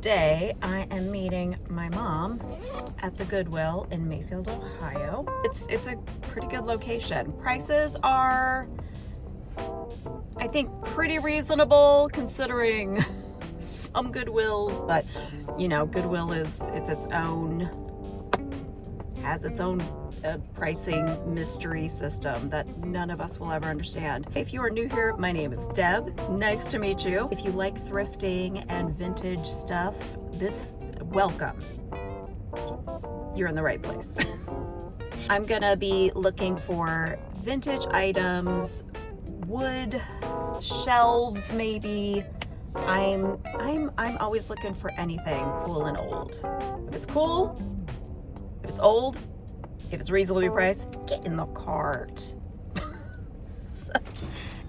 today I am meeting my mom at the Goodwill in Mayfield, Ohio. It's a pretty good location. Prices are, I think, pretty reasonable considering some Goodwills, but you know, Goodwill has its own pricing mystery system that none of us will ever understand. If you are new here, my name is Deb. Nice to meet you. If you like thrifting and vintage stuff, welcome. You're in the right place. I'm gonna be looking for vintage items, wood, shelves maybe. I'm always looking for anything cool and old. If it's cool, if it's old, if it's reasonably priced, get in the cart.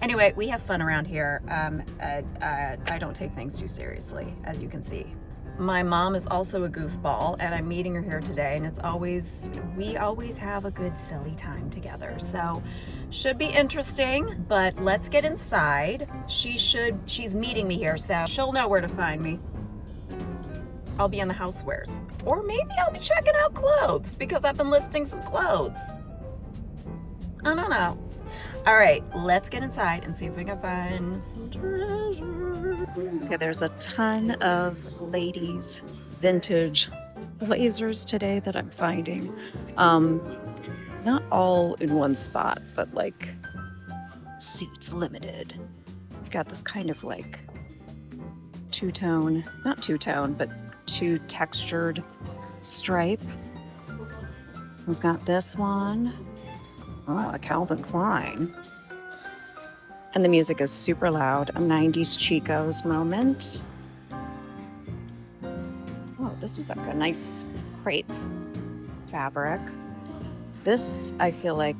Anyway, we have fun around here. I don't take things too seriously, as you can see. My mom is also a goofball, and I'm meeting her here today, and we always have a good silly time together. So should be interesting, but let's get inside. She's meeting me here, so she'll know where to find me. I'll be in the housewares. Or maybe I'll be checking out clothes because I've been listing some clothes. I don't know. All right, let's get inside and see if we can find some treasure. Okay, there's a ton of ladies' vintage blazers today that I'm finding. Not all in one spot, but like Suits Limited. We've got this kind of like not two-tone, but two-textured stripe. We've got this one. Oh, a Calvin Klein. And the music is super loud. A 90s Chico's moment. Oh, this is like a nice crepe fabric. This, I feel like,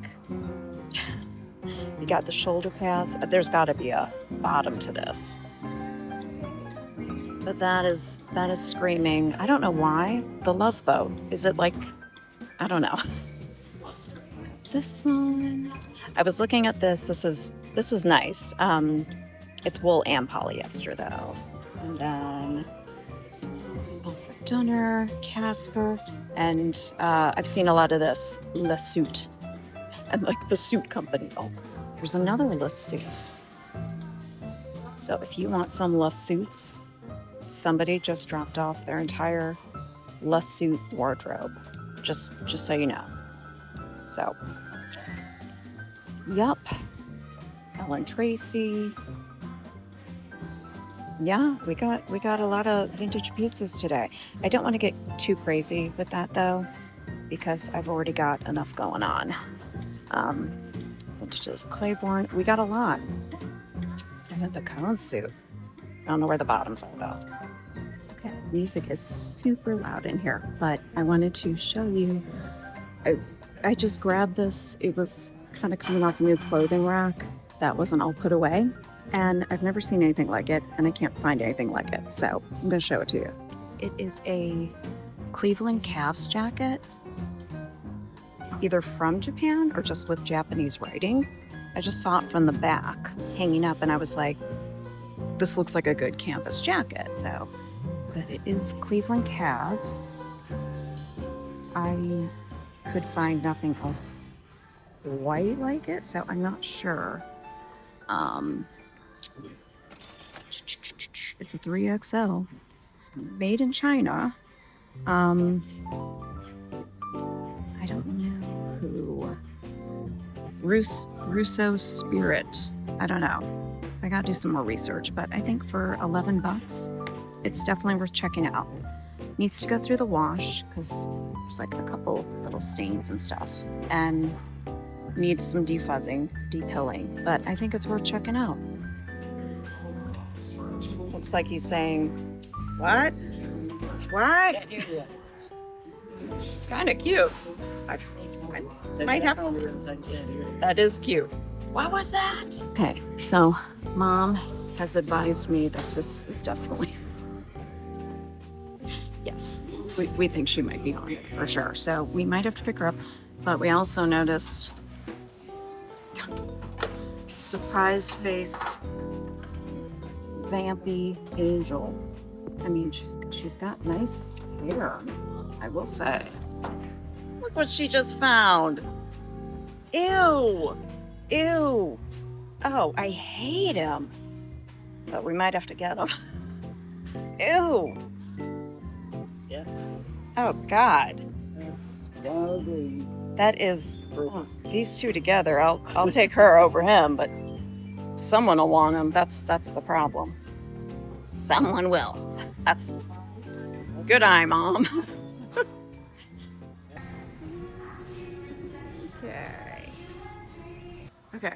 you got the shoulder pads. There's got to be a bottom to this. But that is screaming, I don't know why, the Love Boat. Is it like, I don't know. This one, I was looking at this. This is nice. It's wool and polyester though. And then Alfred Dunner, Casper, and I've seen a lot of this, Le Suit, and like the Suit Company. Oh, there's another Le Suit. So if you want some Le Suits, somebody just dropped off their entire Le Suit wardrobe, just so you know. So, yup. Ellen Tracy. Yeah, we got a lot of vintage pieces today. I don't want to get too crazy with that though, because I've already got enough going on. Vintages, Claiborne. We got a lot. And then the cone suit. I don't know where the bottoms are though. Okay, music is super loud in here, but I wanted to show you. I just grabbed this. It was kind of coming off a new clothing rack that wasn't all put away, and I've never seen anything like it, and I can't find anything like it, so I'm gonna show it to you. It is a Cleveland Cavs jacket, either from Japan or just with Japanese writing. I just saw it from the back hanging up, and I was like, this looks like a good campus jacket. So, but it is Cleveland Cavs. I could find nothing else quite like it, so I'm not sure. It's a 3XL. It's made in China. I don't know who. Russo Spirit. I don't know. I gotta do some more research, but I think for $11, it's definitely worth checking out. Needs to go through the wash because there's like a couple little stains and stuff, and needs some defuzzing, depilling, but I think it's worth checking out. Looks like he's saying, what? What? It's kind of cute. I might have that is cute. What was that? Okay, so Mom has advised me that this is definitely, yes, we think she might be on it for sure. So we might have to pick her up, but we also noticed surprised-faced vampy angel I mean, she's got nice hair, I will say. Look what she just found. Ew. Ew. Oh, I hate him. But we might have to get him. Ew. Yeah. Oh, God. That's ugly. That is, these two together, I'll take her over him, but someone will want him. That's the problem. Someone will. That's good eye, Mom. Okay.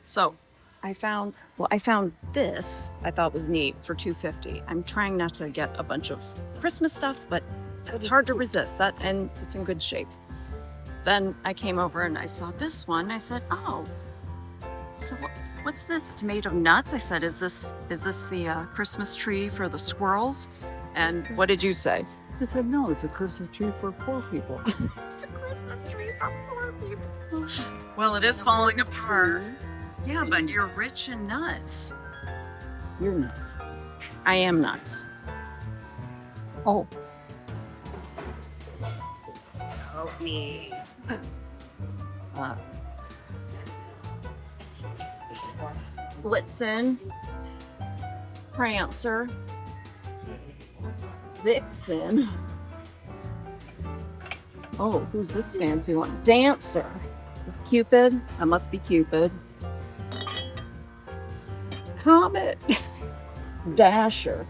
So I found this I thought was neat for $2.50. I'm trying not to get a bunch of Christmas stuff, but it's hard to resist that, and it's in good shape. Then I came over and I saw this one. I said, oh, so what's this? It's made of nuts. I said, is this the Christmas tree for the squirrels? And what did you say? I said, no, it's a Christmas tree for poor people. It's a Christmas tree for poor people. Well, it is falling apart. Yeah, but you're rich in nuts. You're nuts. I am nuts. Oh. Help me. Blitzen, Prancer, Vixen. Oh, who's this fancy one? Dancer. Is Cupid? That must be Cupid. Comet. Dasher.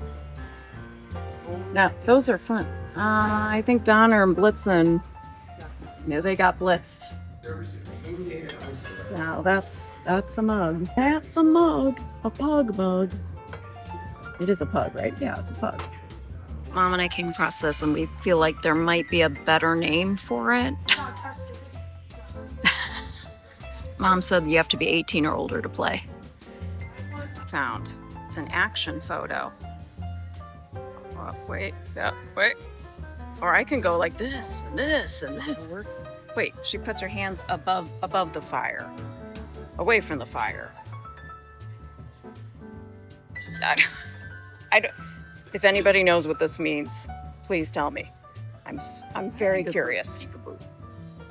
Now, those are fun. I think Donner and Blitzen, they got blitzed. Now that's a mug. That's a mug. A pug mug. It is a pug, right? Yeah, it's a pug. Mom and I came across this and we feel like there might be a better name for it. Mom said you have to be 18 or older to play. Found. It's an action photo. Oh, wait. Or I can go like this, and this, and this. Wait, she puts her hands above the fire. Away from the fire. I don't, if anybody knows what this means, please tell me. I'm very curious.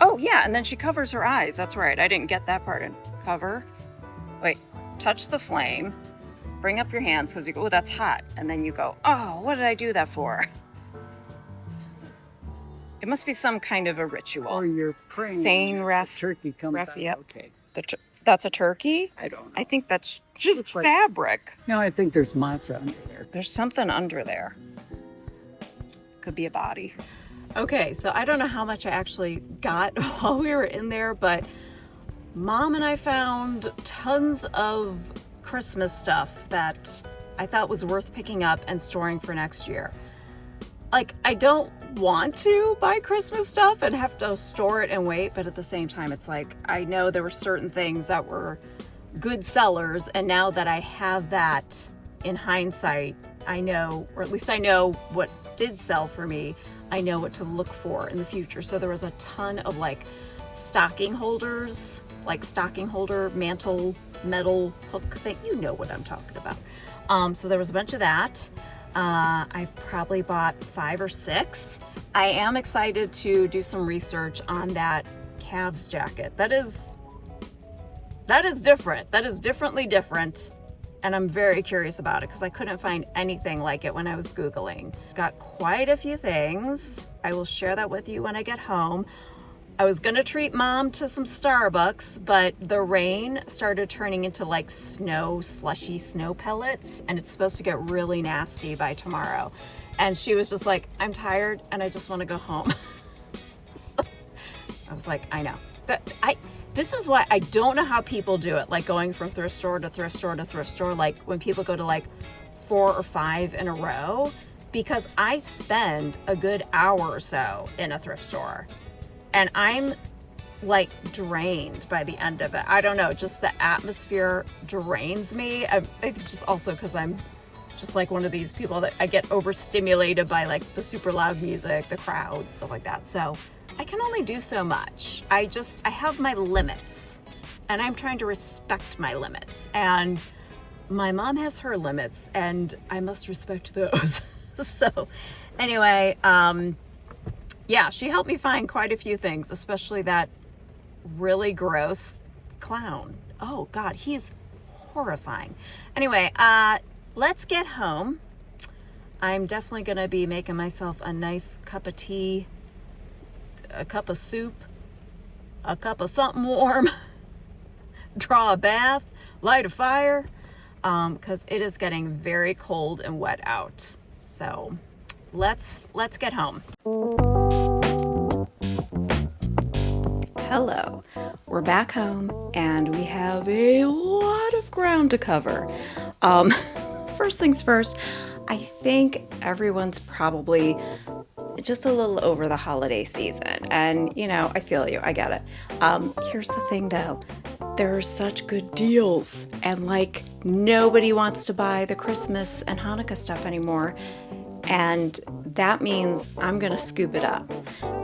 Oh, yeah, and then she covers her eyes. That's right. I didn't get that part in. Cover. Wait, touch the flame. Bring up your hands because you go, oh, that's hot. And then you go, oh, what did I do that for? It must be some kind of a ritual. Or you're praying. Sane ref. Turkey comes out. Yep. Okay. That's a turkey? I don't know. I think that's just Looks like- fabric. No, I think there's matzah under there. There's something under there. Could be a body. Okay, so I don't know how much I actually got while we were in there, but Mom and I found tons of Christmas stuff that I thought was worth picking up and storing for next year. Like, I don't want to buy Christmas stuff and have to store it and wait, but at the same time, it's like, I know there were certain things that were good sellers, and now that I have that in hindsight, I know, or at least I know what did sell for me. I know what to look for in the future. So there was a ton of like stocking holders, like stocking holder mantle metal hook thing. You know what I'm talking about. So there was a bunch of that. I probably bought 5 or 6. I am excited to do some research on that calves jacket. That is different. That is differently different. And I'm very curious about it because I couldn't find anything like it when I was Googling. Got quite a few things. I will share that with you when I get home. I was gonna treat Mom to some Starbucks, but the rain started turning into like slushy snow pellets, and it's supposed to get really nasty by tomorrow. And she was just like, I'm tired and I just wanna go home. So I was like, I know. This is why I don't know how people do it, like going from thrift store to thrift store to thrift store, like when people go to like 4 or 5 in a row, because I spend a good hour or so in a thrift store and I'm like drained by the end of it. I don't know, just the atmosphere drains me. I think just also because I'm just like one of these people that I get overstimulated by like the super loud music, the crowds, stuff like that. So I can only do so much. I have my limits and I'm trying to respect my limits, and my mom has her limits and I must respect those. So anyway, yeah, she helped me find quite a few things, especially that really gross clown. Oh God, he's horrifying. Anyway, let's get home. I'm definitely going to be making myself a nice cup of tea, a cup of soup, a cup of something warm, draw a bath, light a fire, because it is getting very cold and wet out. So let's get home. Hello, we're back home and we have a lot of ground to cover. First things first, I think everyone's probably just a little over the holiday season, and I feel you, I get it. Here's the thing though, there are such good deals, and like nobody wants to buy the Christmas and Hanukkah stuff anymore, and that means I'm gonna scoop it up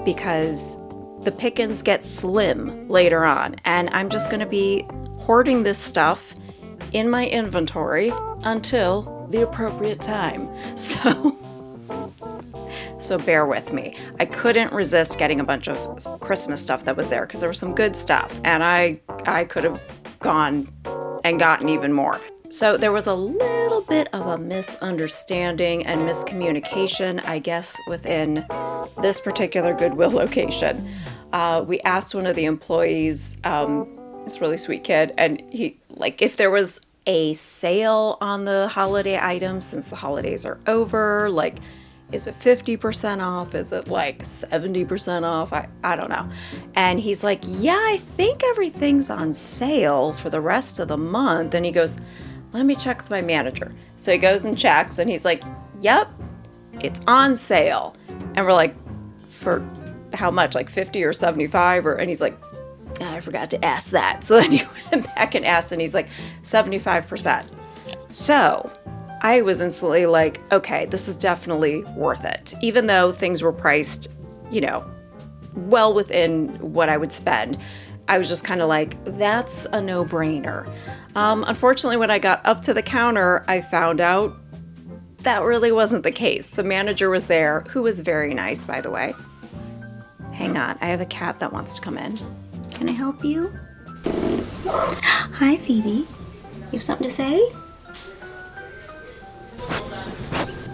because the pickings get slim later on, and I'm just gonna be hoarding this stuff in my inventory until the appropriate time. So bear with me. I couldn't resist getting a bunch of Christmas stuff that was there because there was some good stuff, and I could have gone and gotten even more. So there was a little bit of a misunderstanding and miscommunication, I guess, within this particular Goodwill location. We asked one of the employees, this really sweet kid, and he, like, if there was a sale on the holiday items since the holidays are over, like, is it 50% off? Is it like 70% off? I don't know. And he's like, yeah, I think everything's on sale for the rest of the month. And he goes, let me check with my manager. So he goes and checks and he's like, yep, it's on sale. And we're like, for how much? Like 50 or 75? And he's like, I forgot to ask that. So then he went back and asked and he's like, 75%. So I was instantly like, okay, this is definitely worth it. Even though things were priced, well within what I would spend, I was just kind of like, that's a no-brainer. Unfortunately, when I got up to the counter, I found out that really wasn't the case. The manager was there, who was very nice, by the way. Hang on, I have a cat that wants to come in. Can I help you? Hi, Phoebe. You have something to say?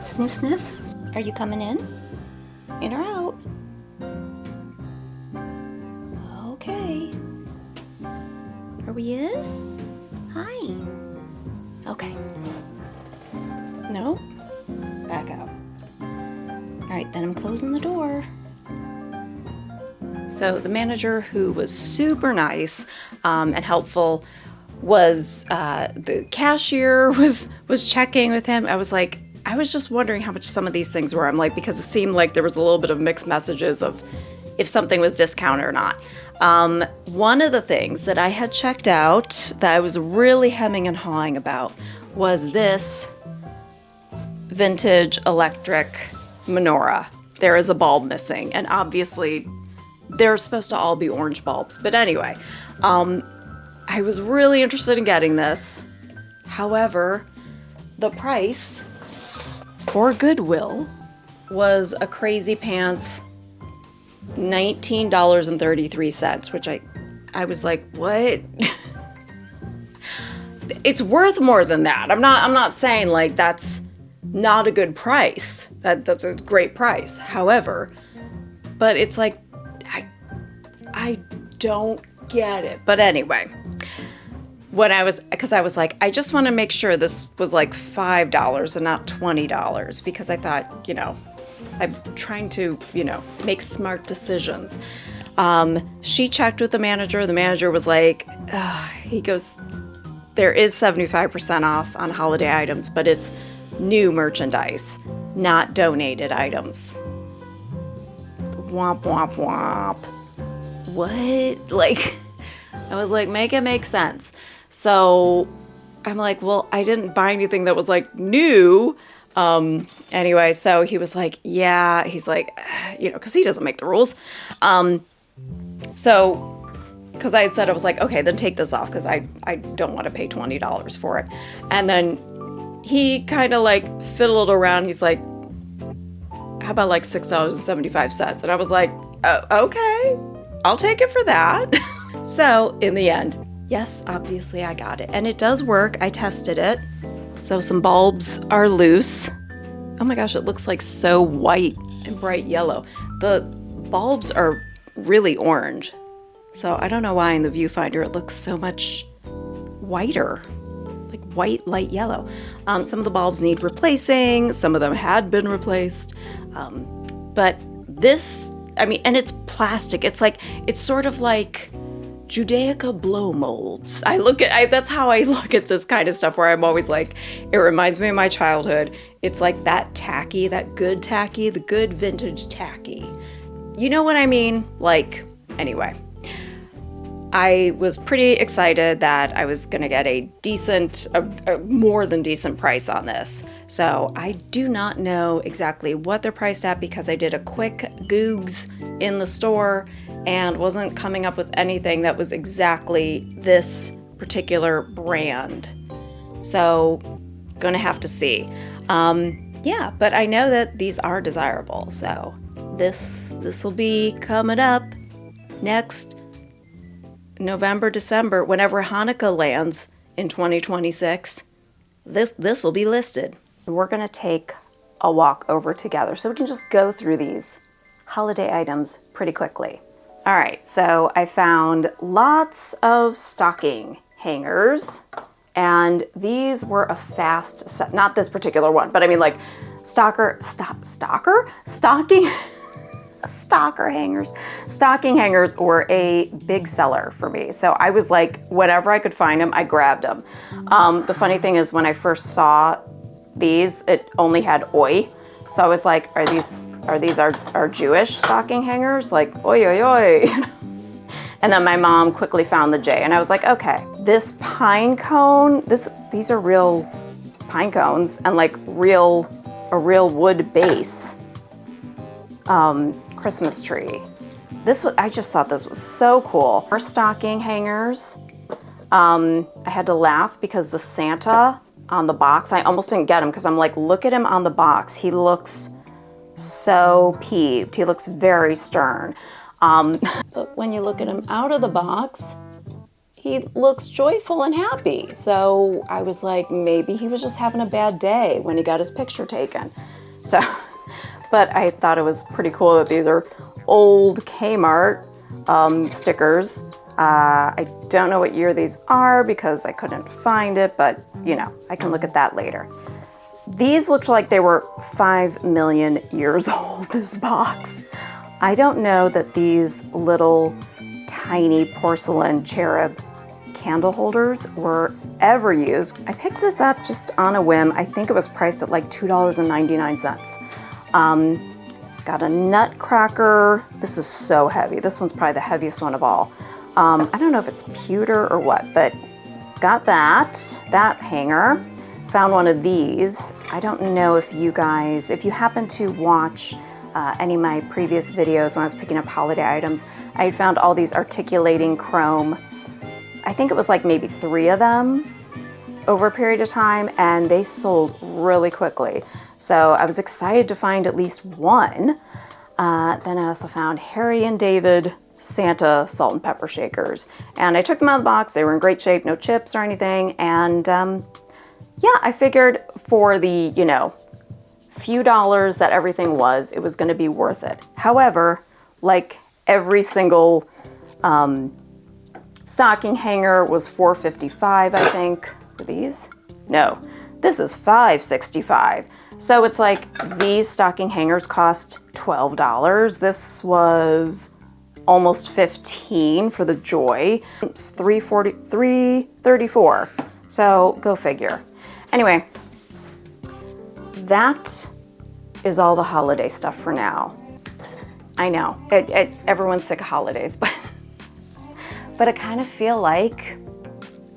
Sniff, sniff. Are you coming in or out? Okay. Are we in? Hi. Okay. No? Back out. All right, then I'm closing the door. So the manager, who was super nice and helpful, was the cashier was checking with him. I was just wondering how much some of these things were. I'm like, because it seemed like there was a little bit of mixed messages of if something was discounted or not. One of the things that I had checked out that I was really hemming and hawing about was this vintage electric menorah. There is a bulb missing, and obviously they're supposed to all be orange bulbs. But anyway, I was really interested in getting this. However, the price for Goodwill was a crazy pants $19.33, which I was like, what? It's worth more than that. I'm not saying like that's not a good price. That's a great price. However, but it's like I don't get it. But anyway, because I was like, I just want to make sure this was like $5 and not $20, because I thought, I'm trying to, make smart decisions. She checked with the manager. The manager was like, he goes, there is 75% off on holiday items, but it's new merchandise, not donated items. Womp, womp, womp. What? Like, I was like, make it make sense. So I'm like, well, I didn't buy anything that was like new. Anyway, so he was like, yeah, he's like, because he doesn't make the rules. So, because I had said, I was like, okay, then take this off, because I don't want to pay $20 for it. And then he kind of like fiddled around. He's like, how about like $6.75? And I was like, okay, I'll take it for that. So in the end, yes, obviously I got it. And it does work. I tested it. So some bulbs are loose. Oh my gosh, it looks like so white and bright yellow. The bulbs are really orange. So I don't know why in the viewfinder it looks so much whiter, like white, light yellow. Some of the bulbs need replacing. Some of them had been replaced. But this, I mean, and it's plastic. It's sort of like Judaica blow molds. That's how I look at this kind of stuff, where I'm always like, it reminds me of my childhood. It's like that tacky, that good tacky, the good vintage tacky. You know what I mean? Like, anyway. I was pretty excited that I was going to get a more than decent price on this. So I do not know exactly what they're priced at, because I did a quick Googs in the store and wasn't coming up with anything that was exactly this particular brand. So gonna have to see. Yeah, but I know that these are desirable. So this will be coming up next November, December, whenever Hanukkah lands in 2026, this will be listed. We're gonna take a walk over together so we can just go through these holiday items pretty quickly. All right, so I found lots of stocking hangers, and these were a fast set. Not this particular one, but I mean like stocking hangers were a big seller for me. So I was like, whenever I could find them, I grabbed them. The funny thing is, when I first saw these, it only had oi. So I was like, are these our Jewish stocking hangers? Like, oi, oi, oi. And then my mom quickly found the J, and I was like, okay, this pine cone, these are real pine cones, and like a real wood base. Christmas tree. I just thought this was so cool. Our stocking hangers. I had to laugh because the Santa on the box, I almost didn't get him because I'm like, look at him on the box. He looks so peeved. He looks very stern. But when you look at him out of the box, he looks joyful and happy. So I was like, maybe he was just having a bad day when he got his picture taken. So, but I thought it was pretty cool that these are old Kmart stickers. I don't know what year these are because I couldn't find it, but you know, I can look at that later. These looked like they were 5 million years old, this box. I don't know that these little tiny porcelain cherub candle holders were ever used. I picked this up just on a whim. I think it was priced at like $2.99. Got a nutcracker. This is so heavy. This one's probably the heaviest one of all. I don't know if it's pewter or what, but got that hanger. Found one of these. I don't know if you guys, if you happen to watch any of my previous videos when I was picking up holiday items, I had found all these articulating chrome. I think it was like maybe 3 of them over a period of time, and they sold really quickly. So I was excited to find at least one. Then I also found Harry and David Santa salt and pepper shakers. And I took them out of the box. They were in great shape, no chips or anything. And yeah, I figured for the, you know, few dollars that everything was, it was going to be worth it. However, like every single stocking hanger was $4.55, I think. Were these? No, this is $5.65. So it's like these stocking hangers cost $12. This was almost $15 for the Joy. It's $3.34. So go figure. Anyway, that is all the holiday stuff for now. I know, everyone's sick of holidays, but I kind of feel like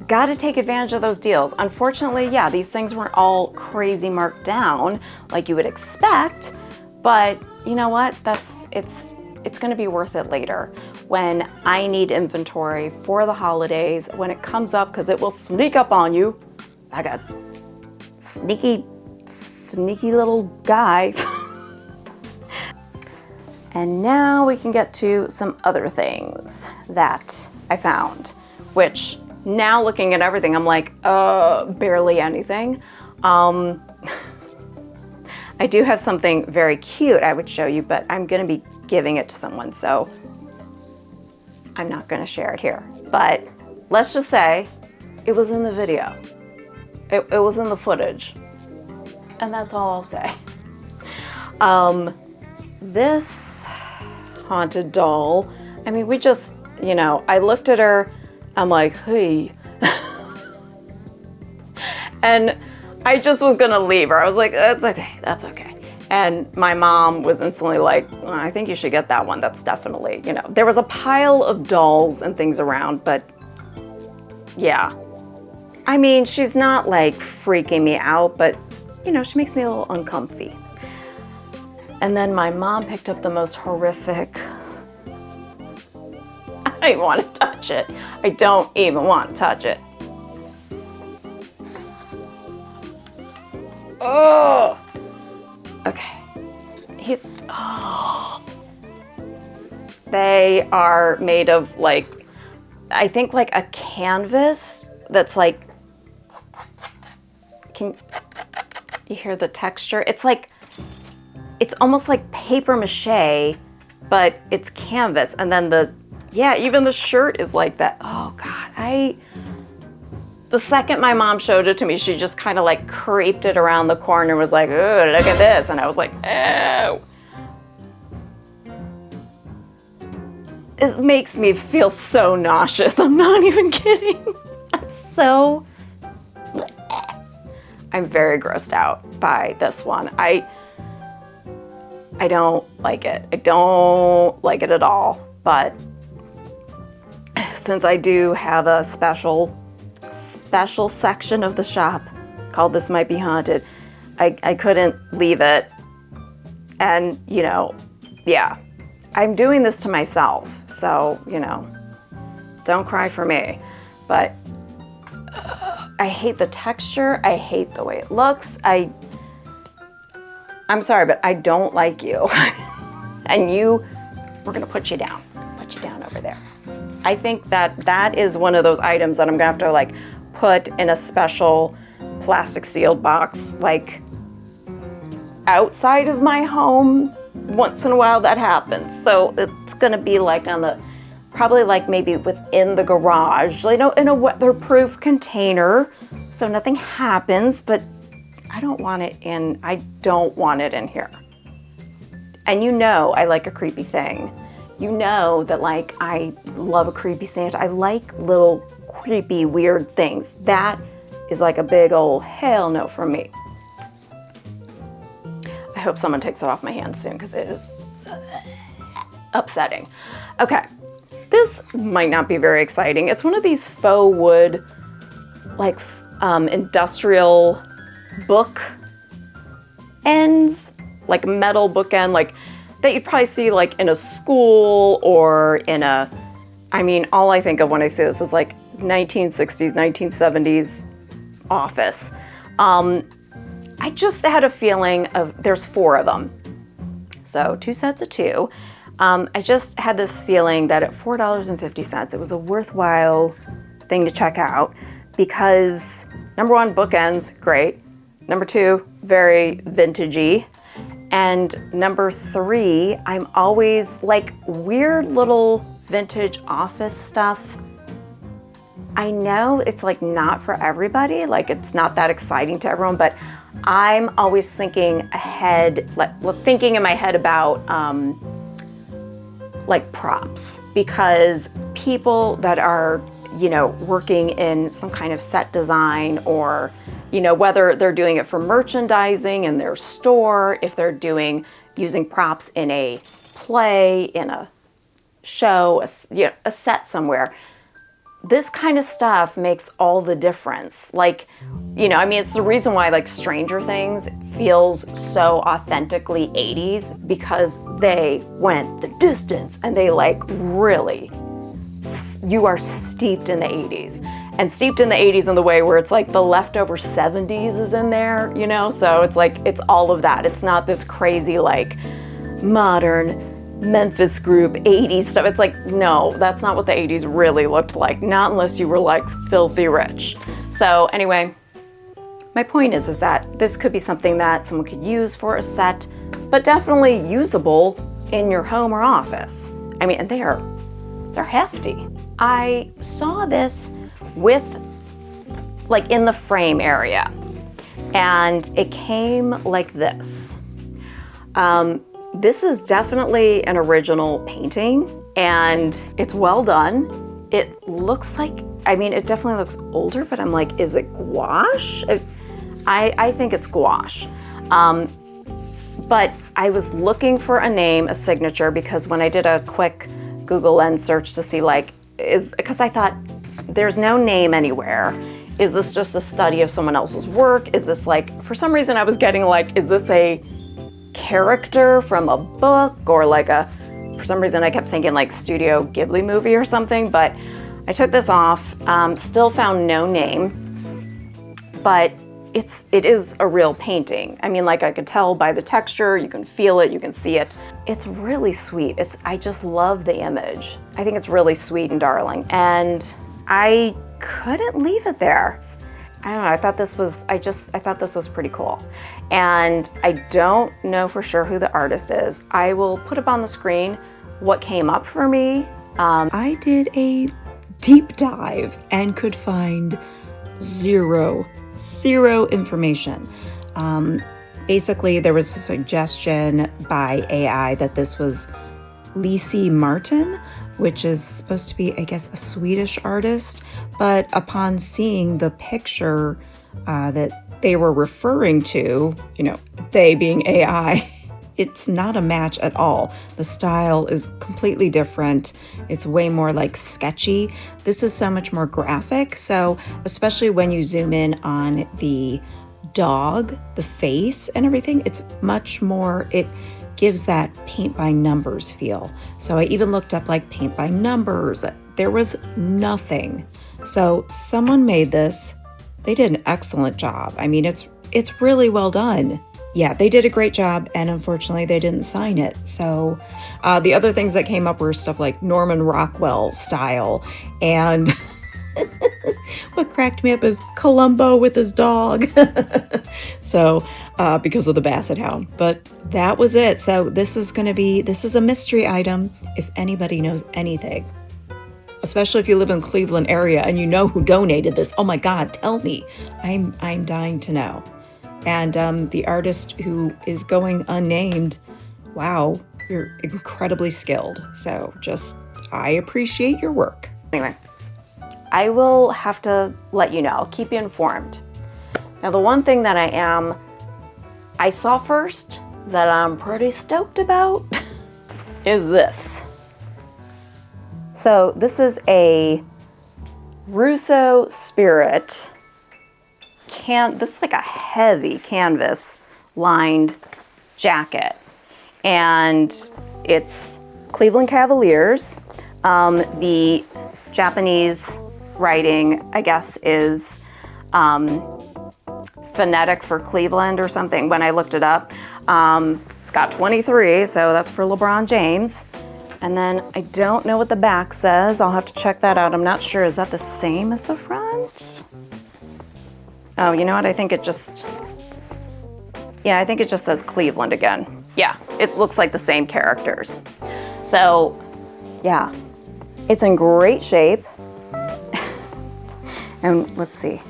got to take advantage of those deals. Unfortunately, yeah, these things weren't all crazy marked down like you would expect, but you know what? It's going to be worth it later when I need inventory for the holidays, when it comes up, because it will sneak up on you. I got sneaky little guy. And now we can get to some other things that I found, which now looking at everything, I'm like, barely anything. I do have something very cute I would show you, but I'm gonna be giving it to someone, so I'm not gonna share it here. But let's just say it was in the video. It was in the footage. And that's all I'll say. This haunted doll, I mean, we just, you know, I looked at her, I'm like, hey. And I just was gonna leave her. I was like, that's okay, that's okay. And my mom was instantly like, well, I think you should get that one. That's definitely, you know, there was a pile of dolls and things around, but yeah. I mean, she's not like freaking me out, but you know, she makes me a little uncomfy. And then my mom picked up the most horrific. I don't even want to touch it. I don't even want to touch it. Oh. Okay. They are made of like, I think like a canvas that's like, can you hear the texture? It's like, it's almost like paper mache, but it's canvas. And then even the shirt is like that. Oh God, the second my mom showed it to me, she just kind of like creeped it around the corner and was like, oh, look at this. And I was like, ew. It makes me feel so nauseous. I'm not even kidding. I'm very grossed out by this one. I don't like it. I don't like it at all. But since I do have a special section of the shop called This Might Be Haunted, I couldn't leave it. And, you know, yeah, I'm doing this to myself. So, you know, don't cry for me. But I hate the texture. I hate the way it looks. I'm sorry, but I don't like you. And we're gonna put you down. Put you down over there. I think that is one of those items that I'm gonna have to like put in a special plastic sealed box, like outside of my home. Once in a while that happens. So it's gonna be like probably like maybe within the garage, you know, in a weatherproof container, so nothing happens, but I don't want it in here. And you know I like a creepy thing. You know that like I love a creepy Santa. I like little creepy weird things. That is like a big old hell no from me. I hope someone takes it off my hands soon because it is upsetting. Okay, this might not be very exciting. It's one of these faux wood, like industrial book ends, like metal bookend, like that you'd probably see like in a school or in I mean, all I think of when I say this is like 1960s, 1970s office. I just had a feeling there's 4 of them. So 2 sets of 2. I just had this feeling that at $4.50, it was a worthwhile thing to check out because number 1, bookends, great. Number 2, very vintagey. And number 3, I'm always like weird little vintage office stuff. I know it's like not for everybody, like it's not that exciting to everyone, but I'm always thinking ahead, like thinking in my head about like props, because people that are, you know, working in some kind of set design or, you know, whether they're doing it for merchandising in their store, if they're using props in a play, in a show, a set somewhere, this kind of stuff makes all the difference. Like, you know, I mean, it's the reason why like Stranger Things feels so authentically 80s, because they went the distance and they like really, you are steeped in the 80s. And steeped in the 80s in the way where it's like the leftover 70s is in there, you know? So it's like, it's all of that. It's not this crazy like modern Memphis group, 80s stuff. It's like, no, that's not what the 80s really looked like. Not unless you were like filthy rich. So anyway, my point is that this could be something that someone could use for a set, but definitely usable in your home or office. I mean, and they're hefty. I saw this with, like, in the frame area, and it came like this. This is definitely an original painting, and it's well done. It looks like, I mean, it definitely looks older, but I'm like, is it gouache? I think it's gouache. But I was looking for a name, a signature, because when I did a quick Google Lens search to see, like, because I thought, there's no name anywhere. Is this just a study of someone else's work? Is this like, for some reason I was getting like, is this a character from a book, or like for some reason I kept thinking like Studio Ghibli movie or something, but I took this off, still found no name, but it is a real painting. I mean, like, I could tell by the texture, you can feel it, you can see it. It's really sweet. I just love the image. I think it's really sweet and darling, and I couldn't leave it there. I don't know, I thought this was pretty cool. And I don't know for sure who the artist is. I will put up on the screen what came up for me. I did a deep dive and could find zero information. Basically, there was a suggestion by AI that this was Lisi Martin, which is supposed to be, I guess, a Swedish artist. But upon seeing the picture that they were referring to, you know, they being AI, it's not a match at all. The style is completely different. It's way more like sketchy. This is so much more graphic. So especially when you zoom in on the dog, the face and everything, it's much more, it gives that paint by numbers feel. So I even looked up like paint by numbers. There was nothing. So someone made this. They did an excellent job. I mean, it's really well done. Yeah, they did a great job, and unfortunately they didn't sign it. So the other things that came up were stuff like Norman Rockwell style, and what cracked me up is Columbo with his dog. So because of the Basset Hound, but that was it. So this is a mystery item if anybody knows anything, especially if you live in Cleveland area and you know who donated this. Oh my God, tell me. I'm dying to know. And the artist who is going unnamed, wow, you're incredibly skilled. So I appreciate your work. Anyway, I will have to let you know, I'll keep you informed. Now, the one thing that I saw first that I'm pretty stoked about is this. So this is a Russo Spirit this is like a heavy canvas lined jacket, and it's Cleveland Cavaliers. The Japanese writing, I guess, is phonetic for Cleveland or something when I looked it up. It's got 23, so that's for LeBron James. And then I don't know what the back says. I'll have to check that out. I'm not sure. Is that the same as the front? Oh, you know what? I think it just says Cleveland again. Yeah, it looks like the same characters. So, yeah, it's in great shape. And let's see.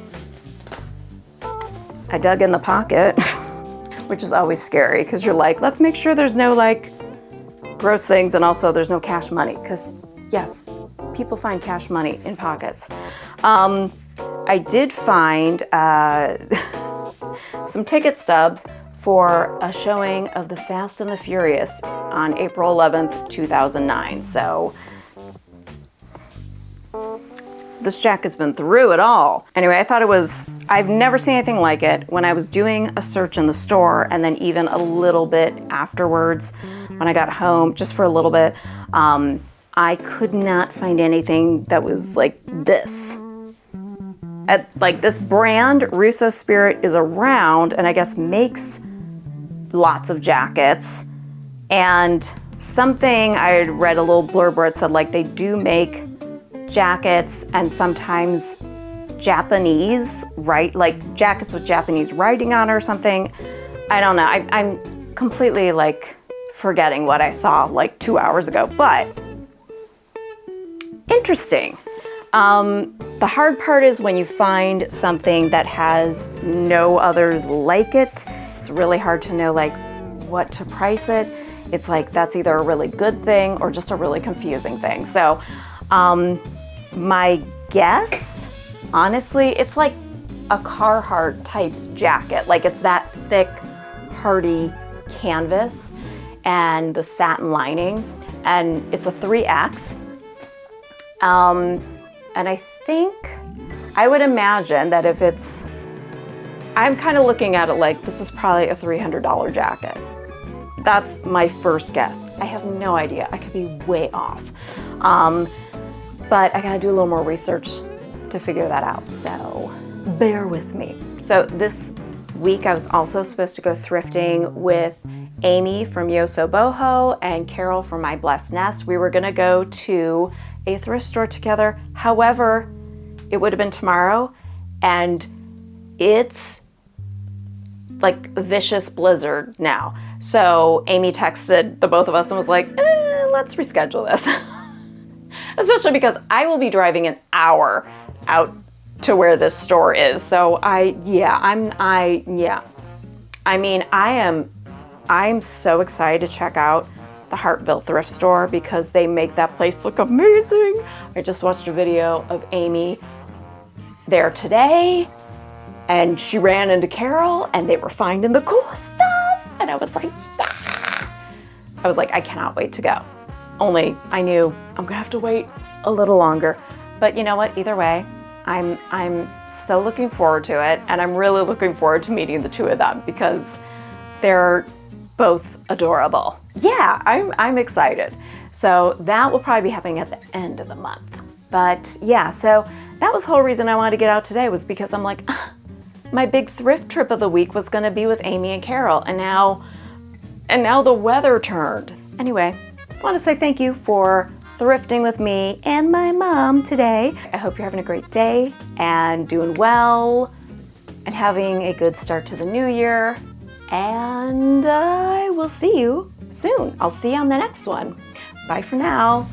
I dug in the pocket, which is always scary because you're like, let's make sure there's no like gross things, and also there's no cash money, because yes, people find cash money in pockets. I did find some ticket stubs for a showing of The Fast and the Furious on April 11th, 2009. So this jacket's been through it all. Anyway, I've never seen anything like it. When I was doing a search in the store, and then even a little bit afterwards when I got home, just for a little bit, I could not find anything that was like this. Like this brand, Russo Spirit, is around and I guess makes lots of jackets. And something, I had read a little blurb where it said like they do make jackets and sometimes Japanese, right? Like jackets with Japanese writing on or something. I don't know. I'm completely like forgetting what I saw like 2 hours ago, but interesting. The hard part is when you find something that has no others like it, it's really hard to know like what to price it. It's like that's either a really good thing or just a really confusing thing. So my guess, honestly, it's like a Carhartt type jacket. Like it's that thick, hardy canvas and the satin lining, and it's a 3X. And I think, I would imagine that if it's, I'm kind of looking at it like this is probably a $300 jacket. That's my first guess. I have no idea. I could be way off. But I gotta do a little more research to figure that out, so bear with me. So this week I was also supposed to go thrifting with Amy from Yoso Boho and Carol from My Blessed Nest. We were gonna go to a thrift store together. However, it would have been tomorrow, and it's like a vicious blizzard now. So Amy texted the both of us and was like, let's reschedule this. Especially because I will be driving an hour out to where this store is. So I'm so excited to check out the Hartville thrift store because they make that place look amazing. I just watched a video of Amy there today, and she ran into Carol and they were finding the cool stuff. And I was like, yeah. I was like, I cannot wait to go. Only I knew I'm gonna have to wait a little longer. But you know what, either way, I'm so looking forward to it, and I'm really looking forward to meeting the two of them because they're both adorable. Yeah, I'm excited. So that will probably be happening at the end of the month. But yeah, so that was the whole reason I wanted to get out today, was because I'm like, my big thrift trip of the week was gonna be with Amy and Carol, and now the weather turned. Anyway, I want to say thank you for thrifting with me and my mom today. I hope you're having a great day and doing well and having a good start to the new year. And I will see you soon. I'll see you on the next one. Bye for now.